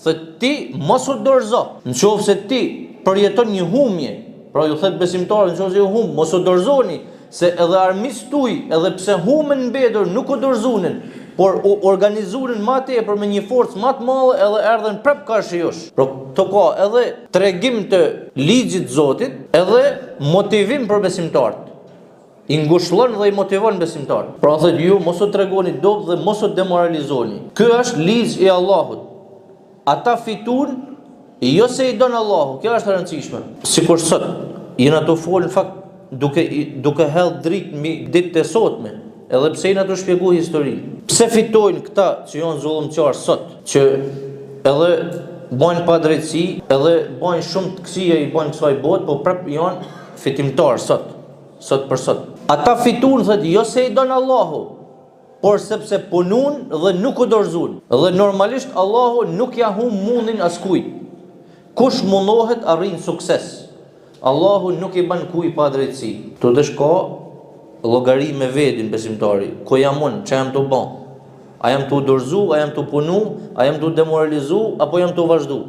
thot ti mos u dorëzo. Nëse ti përjeton një humje, pra ju thot besimtarët, nëse ju hum, mos u dorëzoni, se edhe armiqtë tuaj, edhe pse humën mbetur, nuk u dorëzunin, por u organizuan më tepër me një forcë më të madhe edhe erdhën prap karshi jush. Pra to ka edhe tregim të ligjit të Zotit, edhe motivim për besimtarët. I ngushëllon dhe i motivon besimtarët. Pra thotë ju mos u tregoni dobë dhe mos u demoralizoni. Ky është ligj i Allahut. Ata fituan jo se i don Allahu, kjo është e rëndësishme. Sikur sot jena të folën fakt duke hedhë dritë mbi ditët e sotme, edhe pse jena të shpjegu historinë. Pse fitojnë këta që janë zullumqtarë sot, që edhe bojnë pa drejtësi, edhe bojnë shumë të kësia i bojnë kësaj botë, po prap janë fitimtarë sot për sot. Ata fituan thotë jo se i don Allahu, por sepse punun dhe nuk u dorëzuan. Dhe normalisht Allahu nuk ja humb mundin askujt. Kush mundohet arrin sukses. Allahu nuk i bën kujt pa drejtësi. Tu desh ka llogari me vetin besimtari. Ku jam unë, ç'a jam të bën? A jam të dorëzu, a jam të punu, a jam të demoralizu, apo jam të vazhdu?